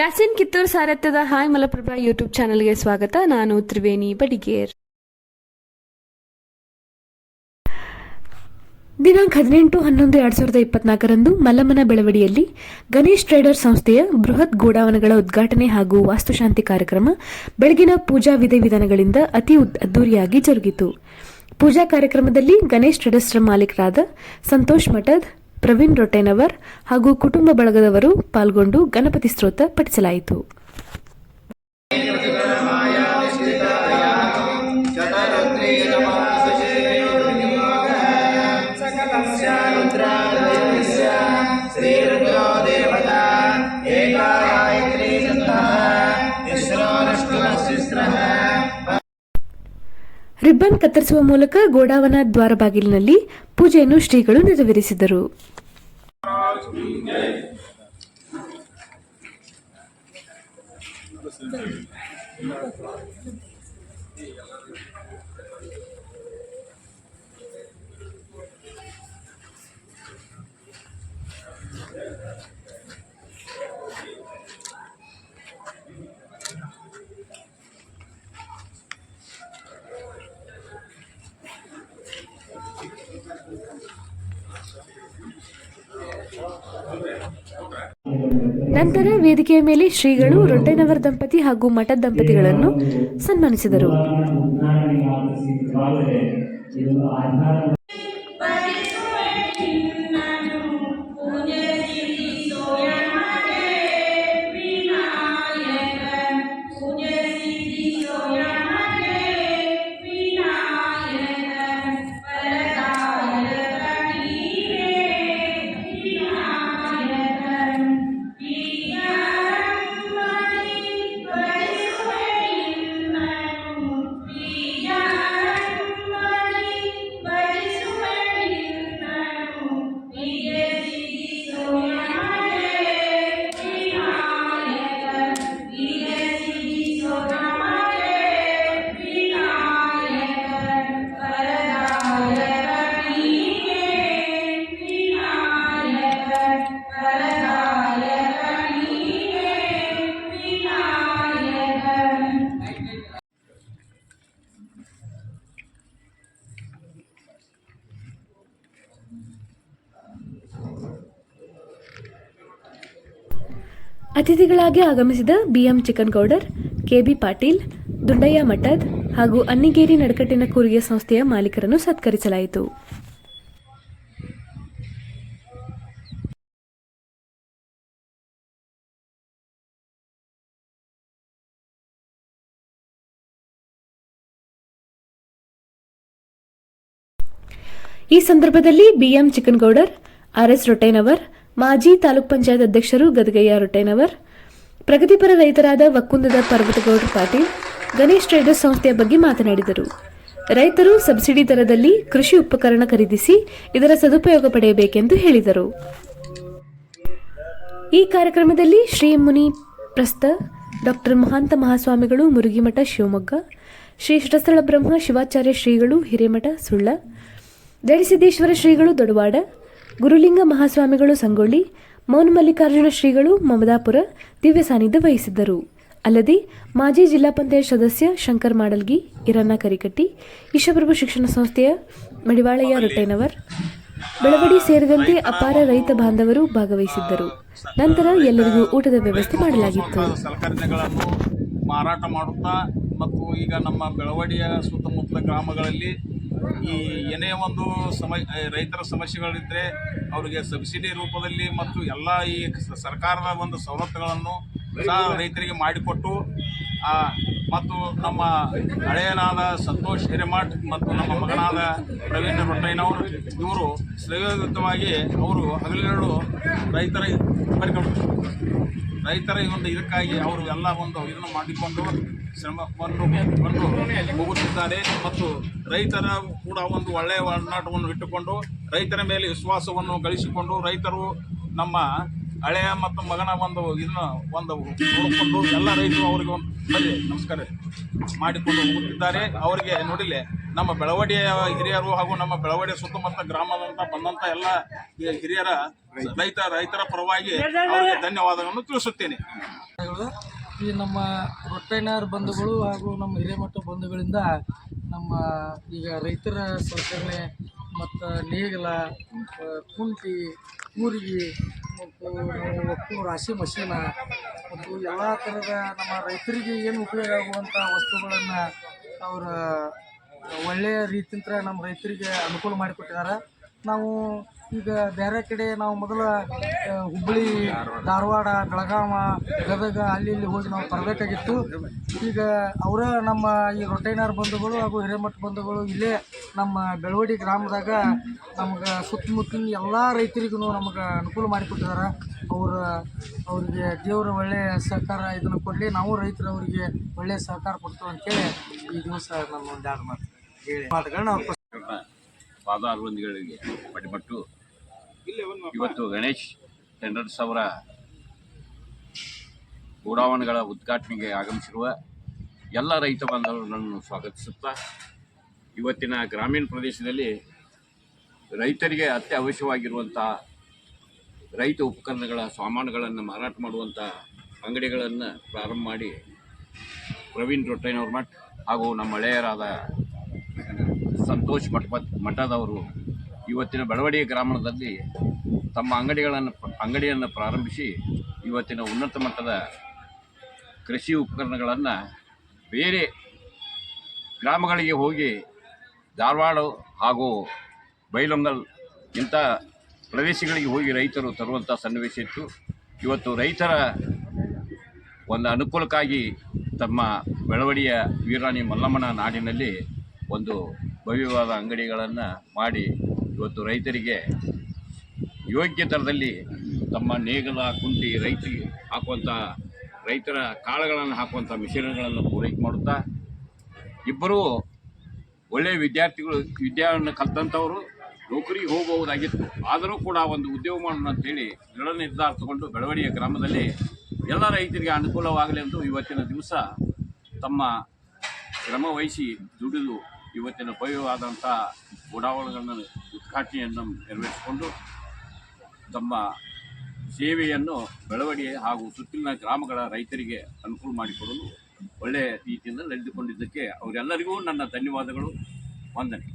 Yasin Kittur ಸಾರಥ್ಯದ hi Malaprabha YouTube ಚಾನೆಲ್ಗೆ ಸ್ವಾಗತ. ನಾನು ತ್ರಿವೇಣಿ ಬಡಿಗೇರ್. ದಿನಾಂಕ 18/11/2024 ಮಲ್ಲಮ್ಮನ ಬೆಳವಡಿಯಲ್ಲಿ ಗಣೇಶ್ ಟ್ರೇಡರ್ಸ್ ಸಂಸ್ಥೆಯ ಬೃಹತ್ ಗೋಡಾವಣೆಗಳ ಉದ್ಘಾಟನೆ ಹಾಗೂ ವಾಸ್ತುಶಾಂತಿ ಕಾರ್ಯಕ್ರಮ ಬೆಳಗಿನ ಪೂಜಾ ವಿಧಿವಿಧಾನಗಳಿಂದ ಅತಿ ಅದ್ದೂರಿಯಾಗಿ ಜರುಗಿತು. ಪೂಜಾ ಕಾರ್ಯಕ್ರಮದಲ್ಲಿ ಗಣೇಶ್ ಟ್ರೇಡರ್ಸ್ರ ಮಾಲೀಕರಾದ ಸಂತೋಷ್ ಮಠದ್, ಪ್ರವೀಣ್ ರೊಟ್ಟೆನವರ್ ಹಾಗೂ ಕುಟುಂಬ ಬಳಗದವರು ಪಾಲ್ಗೊಂಡು ಗಣಪತಿ ಸ್ತೋತ್ರ ಪಠಿಸಲಾಯಿತು. ರಿಬ್ಬನ್ ಕತ್ತರಿಸುವ ಮೂಲಕ ಗೋಡಾವನ ದ್ವಾರ ಬಾಗಿಲಿನಲ್ಲಿ ಪೂಜೆಯನ್ನು ಶ್ರೀಗಳು ನೆರವೇರಿಸಿದರು. ನಂತರ ವೇದಿಕೆಯ ಮೇಲೆ ಶ್ರೀಗಳು ರೊಟ್ಟೆನವರ್ ದಂಪತಿ ಹಾಗೂ ಮಠದ ದಂಪತಿಗಳನ್ನು ಸನ್ಮಾನಿಸಿದರು. ಅತಿಥಿಗಳಾಗಿ ಆಗಮಿಸಿದ ಬಿಎಂ ಚಿಕ್ಕನಗೌಡರ್, ಕೆಬಿ ಪಾಟೀಲ್, ದುಂಡಯ್ಯ ಮಠದ್ ಹಾಗೂ ಅನ್ನಿಗೇರಿ ನಡಕಟ್ಟಿನ ಕೂರಿಗೆ ಸಂಸ್ಥೆಯ ಮಾಲೀಕರನ್ನು ಸತ್ಕರಿಸಲಾಯಿತು. ಈ ಸಂದರ್ಭದಲ್ಲಿ ಬಿಎಂ ಚಿಕ್ಕನಗೌಡರ್, ಆರ್ಎಸ್ ರೊಟ್ಟೆನವರ್, ಮಾಜಿ ತಾಲೂಕ್ ಪಂಚಾಯತ್ ಅಧ್ಯಕ್ಷರು ಗದಗಯ್ಯ ರೊಟ್ಟೆನವರ್, ಪ್ರಗತಿಪರ ರೈತರಾದ ವಕ್ಕುಂದದ ಪರ್ವತಗೌಡರ್ ಪಾಟೀಲ್ ಗಣೇಶ್ ಟ್ರೇಡರ್ಸ್ ಸಂಸ್ಥೆಯ ಬಗ್ಗೆ ಮಾತನಾಡಿದರು. ರೈತರು ಸಬ್ಸಿಡಿ ದರದಲ್ಲಿ ಕೃಷಿ ಉಪಕರಣ ಖರೀದಿಸಿ ಇದರ ಸದುಪಯೋಗ ಪಡೆಯಬೇಕೆಂದು ಹೇಳಿದರು. ಈ ಕಾರ್ಯಕ್ರಮದಲ್ಲಿ ಶ್ರೀ ಮುನಿ ಪ್ರಸ್ತ, ಡಾಕ್ಟರ್ ಮಹಾಂತ ಮಹಾಸ್ವಾಮಿಗಳು ಮುರುಗಿಮಠ ಶಿವಮೊಗ್ಗ, ಶ್ರೀ ಶ್ರೀಸ್ಥಳ ಬ್ರಹ್ಮ ಶಿವಾಚಾರ್ಯ ಶ್ರೀಗಳು ಹಿರೇಮಠ ಸುಳ್ಳ, ದಡಿಸಿದ್ದೇಶ್ವರ ಶ್ರೀಗಳು ದೊಡವಾಡ, ಗುರುಲಿಂಗ ಮಹಾಸ್ವಾಮಿಗಳು ಸಂಗೊಳ್ಳಿ, ಮೌನ ಮಲ್ಲಿಕಾರ್ಜುನ ಶ್ರೀಗಳು ಮಮದಾಪುರ ದಿವ್ಯ ಸಾನ್ನಿಧ್ಯ ವಹಿಸಿದ್ದರು. ಅಲ್ಲದೆ ಮಾಜಿ ಜಿಲ್ಲಾ ಪಂಚಾಯತ್ ಸದಸ್ಯ ಶಂಕರ್ ಮಾಡಲ್ಗಿ, ಇರಣ್ಣ ಕರಿಕಟ್ಟಿ, ಈಶಪ್ರಭು ಶಿಕ್ಷಣ ಸಂಸ್ಥೆಯ ಮಡಿವಾಳಯ್ಯ ರೊಟ್ಟೆನವರ್, ಬೆಳವಡಿ ಸೇರಿದಂತೆ ಅಪಾರ ರೈತ ಬಾಂಧವರು ಭಾಗವಹಿಸಿದ್ದರು. ನಂತರ ಎಲ್ಲರಿಗೂ ಊಟದ ವ್ಯವಸ್ಥೆ ಮಾಡಲಾಗಿತ್ತು. ಮಾರಾಟ ಮಾಡುತ್ತಾ ಮತ್ತು ಈಗ ನಮ್ಮ ಬೆಳವಡಿಯ ಸುತ್ತಮುತ್ತಲ ಗ್ರಾಮಗಳಲ್ಲಿ ಈ ಏನೇ ಒಂದು ರೈತರ ಸಮಸ್ಯೆಗಳಿದ್ದರೆ ಅವರಿಗೆ ಸಬ್ಸಿಡಿ ರೂಪದಲ್ಲಿ ಮತ್ತು ಎಲ್ಲ ಈ ಸರ್ಕಾರದ ಒಂದು ಸವಲತ್ತುಗಳನ್ನು ಸಹ ರೈತರಿಗೆ ಮಾಡಿಕೊಟ್ಟು ಮತ್ತು ನಮ್ಮ ಹಳೆಯನಾದ ಸಂತೋಷ್ ಹಿರೇಮಠ್ ಮತ್ತು ನಮ್ಮ ಮಗನಾದ ಪ್ರವೀಣ್ ರೊಟ್ಟೆನವರು ಇವರು ಶ್ರೇಯೋಯುತವಾಗಿ ಅವರು ಹಗಲಿರುಳು ರೈತರ ಒಂದು ಇದಕ್ಕಾಗಿ ಅವರು ಎಲ್ಲ ಒಂದು ಇದನ್ನು ಮಾಡಿಕೊಂಡು ಶ್ರಮವನ್ನು ಹೋಗುತ್ತಿದ್ದಾರೆ ಮತ್ತು ರೈತರ ಕೂಡ ಒಂದು ಒಳ್ಳೆಯ ಒಡನಾಟವನ್ನು ಇಟ್ಟುಕೊಂಡು ರೈತರ ಮೇಲೆ ವಿಶ್ವಾಸವನ್ನು ಗಳಿಸಿಕೊಂಡು ರೈತರು ನಮ್ಮ ಹಳೆಯ ಮತ್ತು ಮಗನ ಇದನ್ನು ನೋಡಿಕೊಂಡು ಎಲ್ಲ ರೈತರು ಅವರಿಗೆ ಒಂದು ನಮಸ್ಕಾರ ಮಾಡಿಕೊಂಡು ಹೋಗುತ್ತಿದ್ದಾರೆ. ಅವರಿಗೆ ನೋಡಿಲೆ ನಮ್ಮ ಬೆಳವಡಿಯ ಹಿರಿಯರು ಹಾಗೂ ನಮ್ಮ ಬೆಳವಡಿಯ ಸುತ್ತಮುತ್ತ ಗ್ರಾಮದಂತ ಬಂದಂತ ಎಲ್ಲ ಈ ಹಿರಿಯರ ರೈತರ ಪರವಾಗಿ ಅವರಿಗೆ ಧನ್ಯವಾದಗಳನ್ನು ತಿಳಿಸುತ್ತೇನೆ. ಈ ನಮ್ಮ ರೊಟ್ಟೈನಾರ್ ಬಂಧುಗಳು ಹಾಗೂ ನಮ್ಮ ಹಿರೇಮಠ ಬಂಧುಗಳಿಂದ ನಮ್ಮ ಈಗ ರೈತರ ಸಲಕರಣೆ ಮತ್ತು ನೇಗಿಲ, ಕುಂಟಿ, ಕೂರಿಗೆ ಮತ್ತು ಒಟ್ಟು ರಾಶಿ ಮಷೀನ ಮತ್ತು ಎಲ್ಲ ಥರದ ನಮ್ಮ ರೈತರಿಗೆ ಏನು ಉಪಯೋಗ ಆಗುವಂಥ ವಸ್ತುಗಳನ್ನು ಅವರ ಒಳ್ಳೆಯ ರೀತಿಯಿಂದ ನಮ್ಮ ರೈತರಿಗೆ ಅನುಕೂಲ ಮಾಡಿಕೊಟ್ಟಿದ್ದಾರೆ. ನಾವು ಈಗ ಬೇರೆ ಕಡೆ ನಾವು ಮೊದಲು ಹುಬ್ಬಳ್ಳಿ, ಧಾರವಾಡ, ಬೆಳಗಾವ, ಗದಗ ಅಲ್ಲಿ ಇಲ್ಲಿ ಹೋಗಿ ನಾವು ತರಬೇಕಾಗಿತ್ತು. ಈಗ ಅವರ ನಮ್ಮ ಈ ರೊಟ್ಟೈನಾರ್ ಬಂಧುಗಳು ಹಾಗೂ ಹಿರೇಮಠ ಬಂಧುಗಳು ಇಲ್ಲೇ ನಮ್ಮ ಬೆಳವಡಿ ಗ್ರಾಮದಾಗ ನಮ್ಗೆ ಸುತ್ತಮುತ್ತಲಿನ ಎಲ್ಲ ರೈತರಿಗೂ ನಮ್ಗೆ ಅನುಕೂಲ ಮಾಡಿಕೊಟ್ಟಿದ್ದಾರೆ. ಅವರಿಗೆ ದೇವರ ಒಳ್ಳೆಯ ಸಹಕಾರ ಇದನ್ನು ಕೊಡಲಿ, ನಾವು ರೈತರು ಅವರಿಗೆ ಒಳ್ಳೆಯ ಸಹಕಾರ ಕೊಡ್ತೀವಿ ಅಂತೇಳಿ ಈ ದಿವಸ ನಮ್ಮ ಒಂದು ಎರಡು ಮಾತು ಹೇಳಿ ಮಾತುಗಳನ್ನ ಅವ್ರು ಪಾದಾರವಿಂದಗಳಿಗೆ ಮಡಿಮಟ್ಟು ಇವತ್ತು ಗಣೇಶ್ ಟೆಂಡರ್ಸ್ ಅವರ ಗೋಡಾವಣೆಗಳ ಉದ್ಘಾಟನೆಗೆ ಆಗಮಿಸಿರುವ ಎಲ್ಲ ರೈತ ಬಾಂಧವರನ್ನು ಸ್ವಾಗತಿಸುತ್ತಾ, ಇವತ್ತಿನ ಗ್ರಾಮೀಣ ಪ್ರದೇಶದಲ್ಲಿ ರೈತರಿಗೆ ಅತ್ಯವಶ್ಯವಾಗಿರುವಂಥ ರೈತ ಉಪಕರಣಗಳ ಸಾಮಾನುಗಳನ್ನು ಮಾರಾಟ ಮಾಡುವಂಥ ಅಂಗಡಿಗಳನ್ನು ಪ್ರಾರಂಭ ಮಾಡಿ ಪ್ರವೀಣ್ ರೊಟ್ಟೈನವ್ರ ಮಠ ಹಾಗೂ ನಮ್ಮ ಹಳೆಯರಾದ ಸಂತೋಷ್ ಮಠದವರು ಇವತ್ತಿನ ಬೆಳವಡಿ ಗ್ರಾಮದಲ್ಲಿ ತಮ್ಮ ಅಂಗಡಿಯನ್ನು ಪ್ರಾರಂಭಿಸಿ ಇವತ್ತಿನ ಉನ್ನತ ಮಟ್ಟದ ಕೃಷಿ ಉಪಕರಣಗಳನ್ನು ಬೇರೆ ಗ್ರಾಮಗಳಿಗೆ ಹೋಗಿ ಧಾರವಾಡ ಹಾಗೂ ಬೈಲೊಂಗಲ್ ಇಂಥ ಪ್ರದೇಶಗಳಿಗೆ ಹೋಗಿ ರೈತರು ತರುವಂಥ ಸನ್ನಿವೇಶ ಇತ್ತು. ಇವತ್ತು ರೈತರ ಒಂದು ಅನುಕೂಲಕ್ಕಾಗಿ ತಮ್ಮ ಬೆಳವಡಿಯ ವೀರಾಣಿ ಮಲ್ಲಮ್ಮನ ನಾಡಿನಲ್ಲಿ ಒಂದು ಭವ್ಯವಾದ ಅಂಗಡಿಗಳನ್ನು ಮಾಡಿ ಇವತ್ತು ರೈತರಿಗೆ ಯೋಗ್ಯ ದರದಲ್ಲಿ ತಮ್ಮ ನೇಗಲ, ಕುಂಟಿ, ರೈತರಿಗೆ ಹಾಕುವಂಥ ರೈತರ ಕಾಳುಗಳನ್ನು ಹಾಕುವಂಥ ಮಿಷನ್ಗಳನ್ನು ಪೂರೈಕೆ ಮಾಡುತ್ತಾ, ಇಬ್ಬರೂ ಒಳ್ಳೆಯ ವಿದ್ಯಾವನ್ನು ಕಲಿತಂಥವರು ನೌಕರಿಗೆ ಹೋಗಬಹುದಾಗಿತ್ತು. ಆದರೂ ಕೂಡ ಒಂದು ಉದ್ಯೋಗ ಮಾಡೋಣ ಅಂತೇಳಿ ದೃಢ ನಿರ್ಧಾರ ತಗೊಂಡು ಬೆಳವಡಿಯ ಗ್ರಾಮದಲ್ಲಿ ಎಲ್ಲ ರೈತರಿಗೆ ಅನುಕೂಲವಾಗಲಿ ಎಂದು ಇವತ್ತಿನ ದಿವಸ ತಮ್ಮ ಶ್ರಮ ವಹಿಸಿ ದುಡಿದು ಇವತ್ತಿನ ಭವ್ಯವಾದಂಥ ಗೋಡಾವಣೆಗಳನ್ನು ಉದ್ಘಾಟನೆಯನ್ನು ನೆರವೇರಿಸಿಕೊಂಡು ತಮ್ಮ ಸೇವೆಯನ್ನು ಬೆಳವಡಿ ಹಾಗೂ ಸುತ್ತಲಿನ ಗ್ರಾಮಗಳ ರೈತರಿಗೆ ಅನುಕೂಲ ಮಾಡಿಕೊಡಲು ಒಳ್ಳೆಯ ರೀತಿಯಿಂದ ನಡೆದುಕೊಂಡಿದ್ದಕ್ಕೆ ಅವರೆಲ್ಲರಿಗೂ ನನ್ನ ಧನ್ಯವಾದಗಳು, ವಂದನೆ.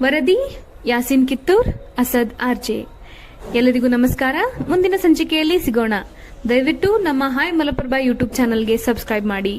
ವರದಿ ಯಾಸಿನ್ ಕಿತ್ತೂರ್, ಅಸದ್ ಆರ್ಜೆ. ಎಲ್ಲರಿಗೂ ನಮಸ್ಕಾರ. ಮುಂದಿನ ಸಂಚಿಕೆಯಲ್ಲಿ ಸಿಗೋಣ. ದಯವಿಟ್ಟು ನಮ್ಮ ಹಾಯ್ ಮಲಪ್ರಭಾ ಯೂಟ್ಯೂಬ್ ಚಾನಲ್ಗೆ ಸಬ್ಸ್ಕ್ರೈಬ್ ಮಾಡಿ.